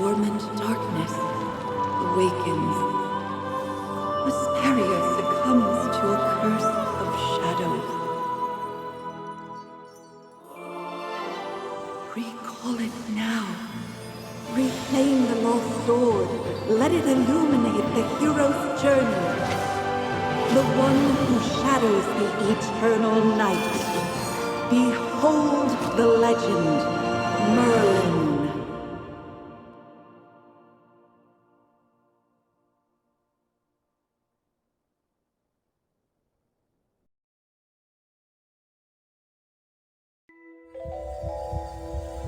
dormant darkness awakens. Asperia succumbs to a curse of shadows. Recall it now. Reclaim the lost sword. Let it illuminate the hero's journey. The one who shadows the eternal night. Behold the legend, Merlin.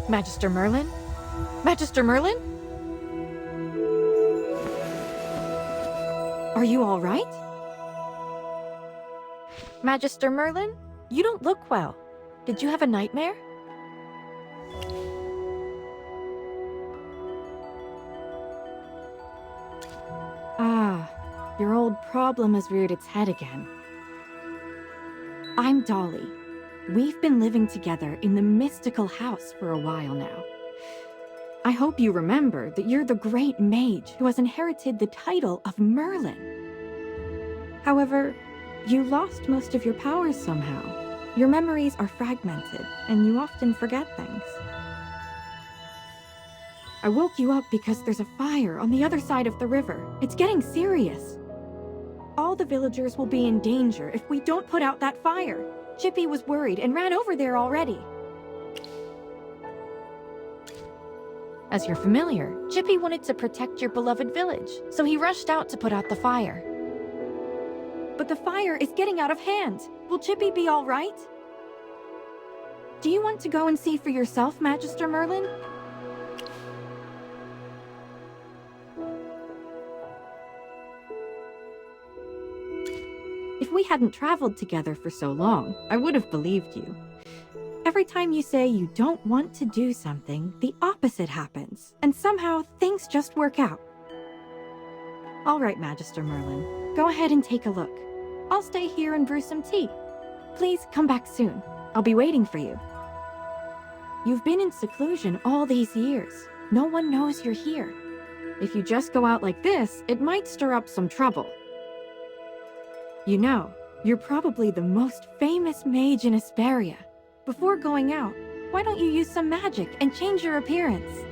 Magister Merlin? Magister Merlin? Are you all right? Magister Merlin? You don't look well. Did you have a nightmare? Ah, your old problem has reared its head again. I'm Dolly. We've been living together in the mystical house for a while now. I hope you remember that you're the great mage who has inherited the title of Merlin. However, you lost most of your powers somehow. Your memories are fragmented, and you often forget things. I woke you up because there's a fire on the other side of the river. It's getting serious. All the villagers will be in danger if we don't put out that fire. Chippy was worried and ran over there already. As you're familiar, Chippy wanted to protect your beloved village, so he rushed out to put out the fire. But the fire is getting out of hand. Will Chippy be all right? Do you want to go and see for yourself, Magister Merlin? If we hadn't traveled together for so long, I would have believed you. Every time you say you don't want to do something, the opposite happens, and somehow things just work out. All right, Magister Merlin, go ahead and take a look. I'll stay here and brew some tea. Please come back soon. I'll be waiting for you. You've been in seclusion all these years. No one knows you're here. If you just go out like this, it might stir up some trouble. You know, you're probably the most famous mage in Asperia. Before going out, why don't you use some magic and change your appearance?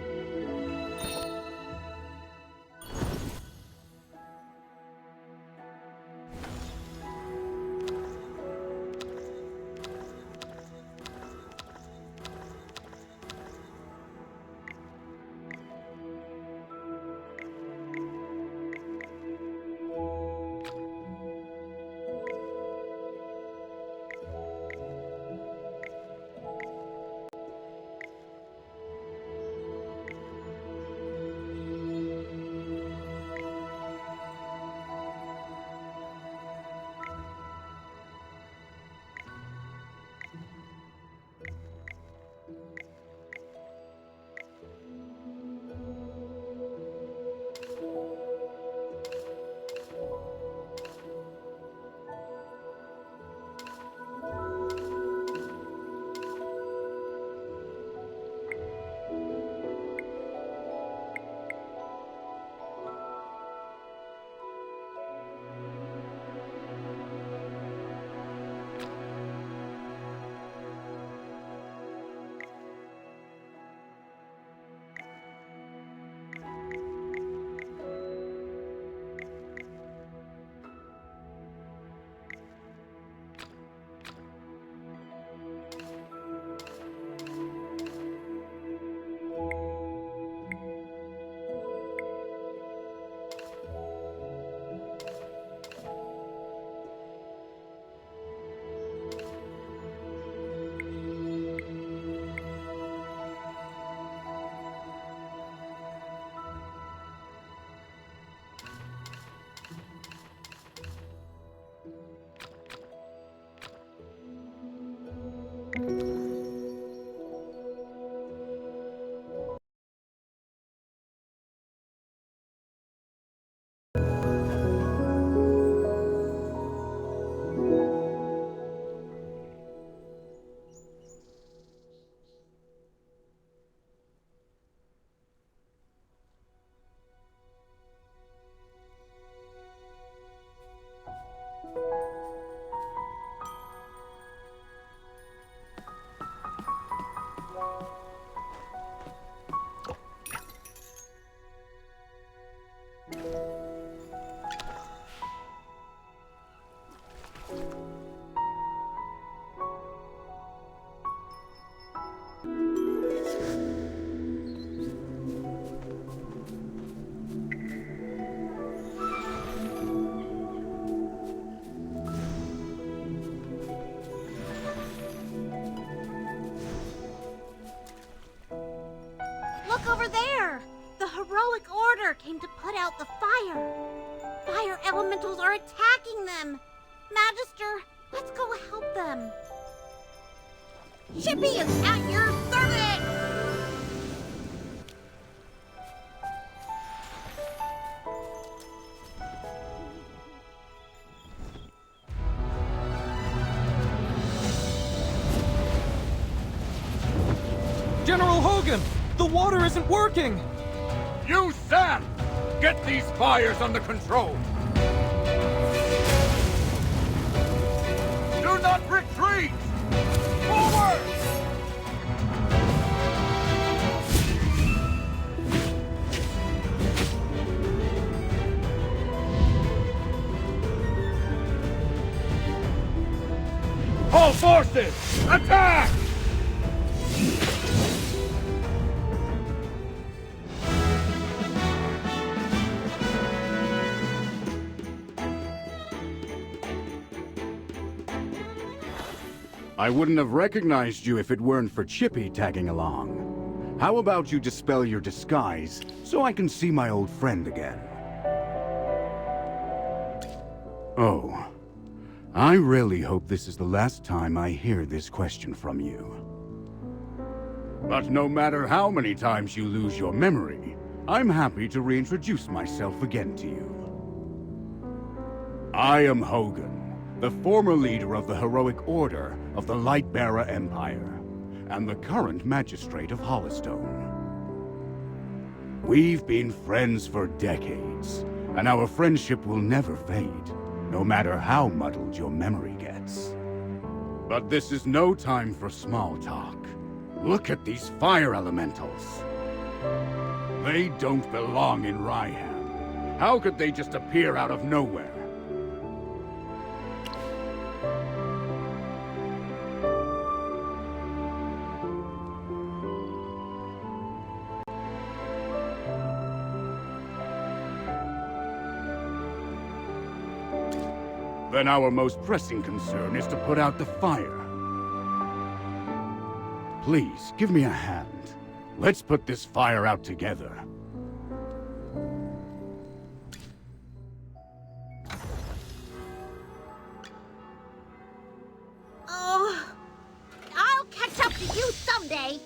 out the fire. Fire elementals are attacking them. Magister, let's go help them. Chippy is at your service! General Hogan! The water isn't working! You, Sam! Get these fires under control! Do not retreat! Forward! All forces, attack! I wouldn't have recognized you if it weren't for Chippy tagging along. How about you dispel your disguise so I can see my old friend again? Oh. I really hope this is the last time I hear this question from you. But no matter how many times you lose your memory, I'm happy to reintroduce myself again to you. I am Hogan, the former leader of the heroic order of the Lightbearer Empire, and the current magistrate of Hollowstone. We've been friends for decades, and our friendship will never fade, no matter how muddled your memory gets. But this is no time for small talk. Look at these fire elementals. They don't belong in Ryham. How could they just appear out of nowhere? Then our most pressing concern is to put out the fire. Please, give me a hand. Let's put this fire out together. Oh, I'll catch up to you someday.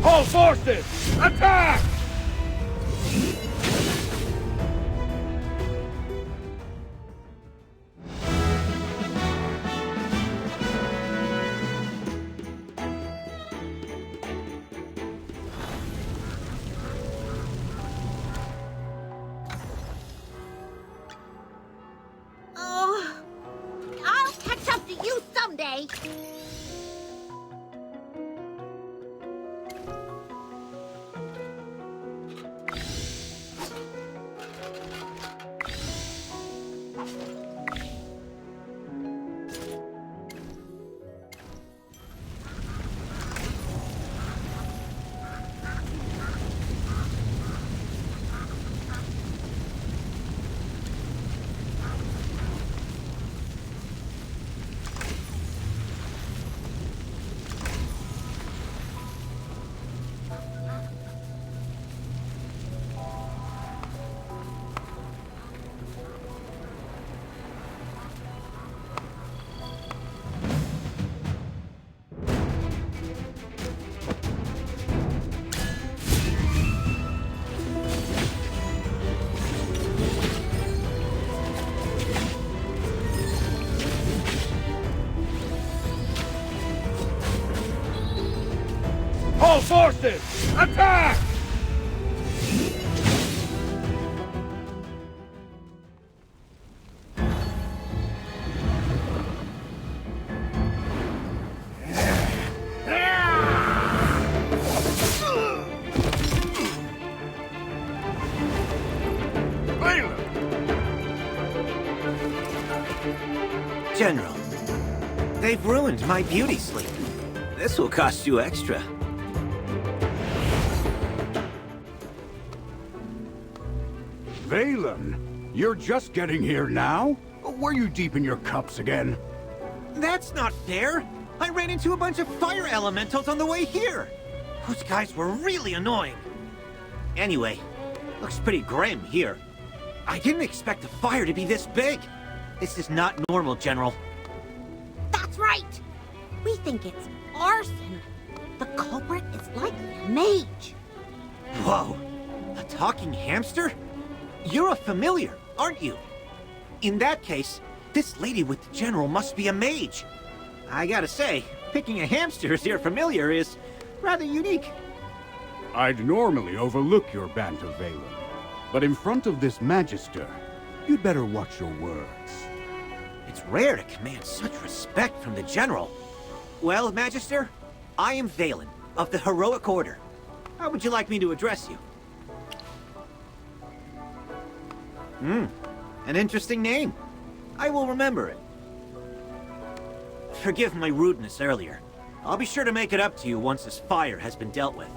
All forces, attack! okay. All forces, attack! General, they've ruined my beauty sleep. This will cost you extra. Valen, you're just getting here now? Were you deep in your cups again? That's not fair! I ran into a bunch of fire elementals on the way here! Those guys were really annoying. Anyway, looks pretty grim here. I didn't expect the fire to be this big. This is not normal, General. That's right! We think it's arson. The culprit is likely a mage. Whoa! A talking hamster? You're a familiar, aren't you? In that case, this lady with the General must be a mage. I gotta say, picking a hamster as your familiar is rather unique. I'd normally overlook your banter, Valen. But in front of this Magister, you'd better watch your words. It's rare to command such respect from the General. Well, Magister, I am Valen, of the Heroic Order. How would you like me to address you? An interesting name. I will remember it. Forgive my rudeness earlier. I'll be sure to make it up to you once this fire has been dealt with.